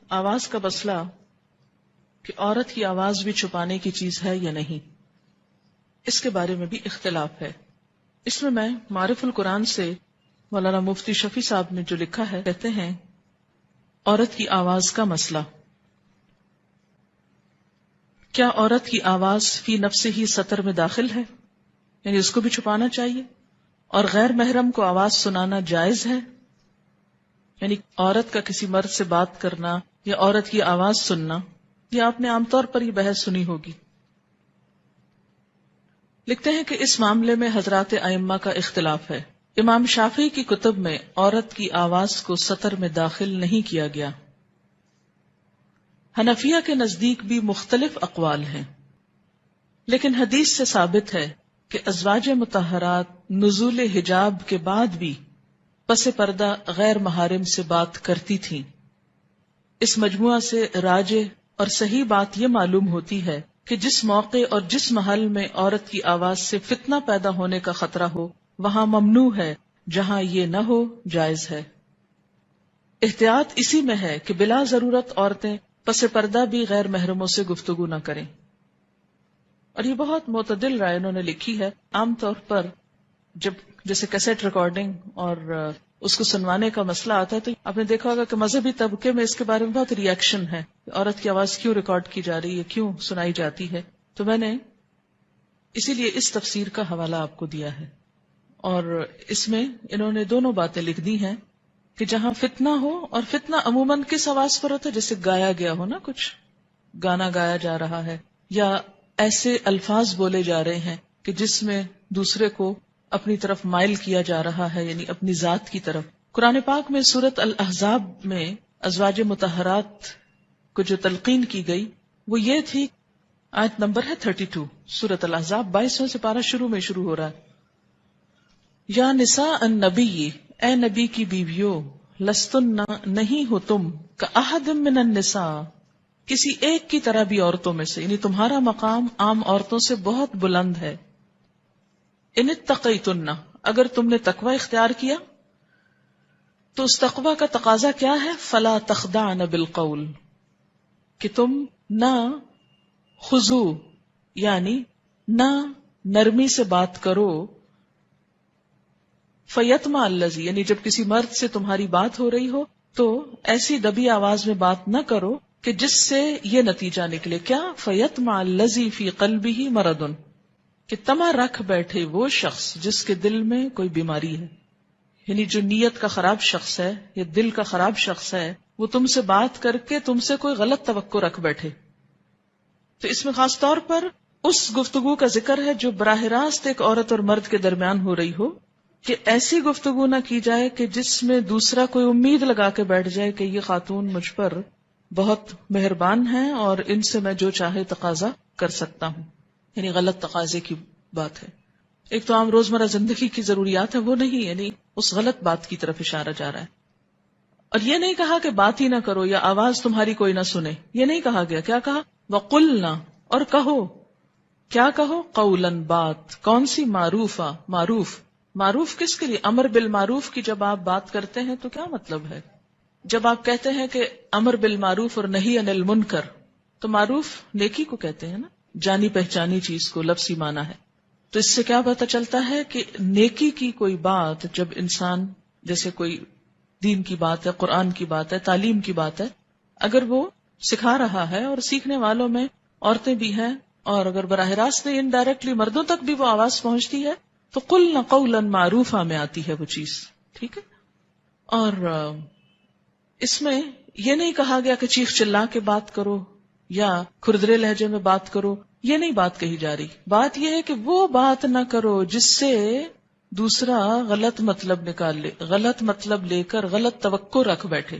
آواز کا مسئلہ کہ عورت کی آواز بھی چھپانے کی چیز ہے یا نہیں، اس کے بارے میں بھی اختلاف ہے۔ اس میں معرف القرآن سے مولانا مفتی شفیع صاحب نے جو لکھا ہے، کہتے ہیں عورت کی آواز کا مسئلہ، کیا عورت کی آواز فی نفس ہی سطر میں داخل ہے، یعنی اس کو بھی چھپانا چاہیے، اور غیر محرم کو آواز سنانا جائز ہے، یعنی عورت کا کسی مرد سے بات کرنا یا عورت کی آواز سننا، یہ آپ نے عام طور پر یہ بحث سنی ہوگی۔ لکھتے ہیں کہ اس معاملے میں حضرات ائمہ کا اختلاف ہے۔ امام شافعی کی کتب میں عورت کی آواز کو سطر میں داخل نہیں کیا گیا۔ حنفیہ کے نزدیک بھی مختلف اقوال ہیں، لیکن حدیث سے ثابت ہے کہ ازواج مطہرات نزول حجاب کے بعد بھی پس پردہ غیر محارم سے بات کرتی تھیں۔ اس مجموعہ سے راجح اور صحیح بات یہ معلوم ہوتی ہے کہ جس موقع اور جس محل میں عورت کی آواز سے فتنہ پیدا ہونے کا خطرہ ہو وہاں ممنوع ہے، جہاں یہ نہ ہو جائز ہے۔ احتیاط اسی میں ہے کہ بلا ضرورت عورتیں پس پردہ بھی غیر محرموں سے گفتگو نہ کریں، اور یہ بہت معتدل رائے انہوں نے لکھی ہے۔ عام طور پر جب جیسے کیسٹ ریکارڈنگ اور اس کو سنوانے کا مسئلہ آتا ہے تو آپ نے دیکھا ہوگا کہ مذہبی طبقے میں اس کے بارے میں بہت ری ایکشن ہے، عورت کی آواز کیوں ریکارڈ کی جا رہی ہے، کیوں سنائی جاتی ہے۔ تو میں نے اسی لیے اس تفسیر کا حوالہ آپ کو دیا ہے، اور اس میں انہوں نے دونوں باتیں لکھ دی ہیں کہ جہاں فتنہ ہو، اور فتنہ عموماً کس آواز پر ہوتا ہے، جیسے گایا گیا ہو نا، کچھ گانا گایا جا رہا ہے یا ایسے الفاظ بولے جا رہے ہیں کہ جس میں دوسرے کو اپنی طرف مائل کیا جا رہا ہے، یعنی اپنی ذات کی طرف۔ قرآن پاک میں سورۃ الاحزاب میں ازواج مطہرات کو جو تلقین کی گئی وہ یہ تھی، آیت نمبر ہے 32، سورۃ الاحزاب 22 سے پارہ شروع ہو رہا ہے۔ یا نساء النبی، اے نبی کی بیویوں، لستن، نہیں ہو تم، کاحد من النساء، کسی ایک کی طرح بھی عورتوں میں سے، یعنی تمہارا مقام عام عورتوں سے بہت بلند ہے۔ ان اتقیتن، اگر تم نے تقوی اختیار کیا تو اس تقوی کا تقاضا کیا ہے؟ فلا تخضعن بالقول، کہ تم نہ خضوع یعنی نہ نرمی سے بات کرو، فیطمع الذی، یعنی جب کسی مرد سے تمہاری بات ہو رہی ہو تو ایسی دبی آواز میں بات نہ کرو کہ جس سے یہ نتیجہ نکلے، کیا؟ فیطمع الذی فی قلبہ مرض، کہ طمع رکھ بیٹھے وہ شخص جس کے دل میں کوئی بیماری ہے، یعنی جو نیت کا خراب شخص ہے یا دل کا خراب شخص ہے، وہ تم سے بات کر کے تم سے کوئی غلط توقع رکھ بیٹھے۔ تو اس میں خاص طور پر اس گفتگو کا ذکر ہے جو براہ راست ایک عورت اور مرد کے درمیان ہو رہی ہو، کہ ایسی گفتگو نہ کی جائے کہ جس میں دوسرا کوئی امید لگا کے بیٹھ جائے کہ یہ خاتون مجھ پر بہت مہربان ہیں اور ان سے میں جو چاہے تقاضا کر سکتا ہوں، یعنی غلط تقاضے کی بات ہے۔ ایک تو عام روزمرہ زندگی کی ضروریات ہے وہ نہیں، یعنی اس غلط بات کی طرف اشارہ جا رہا ہے۔ اور یہ نہیں کہا کہ بات ہی نہ کرو یا آواز تمہاری کوئی نہ سنے، یہ نہیں کہا گیا۔ کیا کہا؟ وَقُلْنَا، اور کہو، کیا کہو؟ قولاً، بات، کون سی؟ معروفہ، معروف۔ معروف کس کے لیے؟ امر بالمعروف کی جب آپ بات کرتے ہیں تو کیا مطلب ہے؟ جب آپ کہتے ہیں کہ امر بالمعروف اور نہی عن المنکر، تو معروف نیکی کو کہتے ہیں نا، جانی پہچانی چیز کو لفظی معنی ہے۔ تو اس سے کیا پتہ چلتا ہے کہ نیکی کی کوئی بات جب انسان، جیسے کوئی دین کی بات ہے، قرآن کی بات ہے، تعلیم کی بات ہے، اگر وہ سکھا رہا ہے اور سیکھنے والوں میں عورتیں بھی ہیں، اور اگر براہ راست نہیں انڈائریکٹلی مردوں تک بھی وہ آواز پہنچتی ہے تو قلنا قولا معروفا میں آتی ہے وہ چیز، ٹھیک ہے۔ اور اس میں یہ نہیں کہا گیا کہ چیخ چلا کے بات کرو یا کھردرے لہجے میں بات کرو، یہ نہیں بات کہی جا رہی۔ بات یہ ہے کہ وہ بات نہ کرو جس سے دوسرا غلط مطلب نکال لے، غلط مطلب لے کر غلط توقع رکھ بیٹھے۔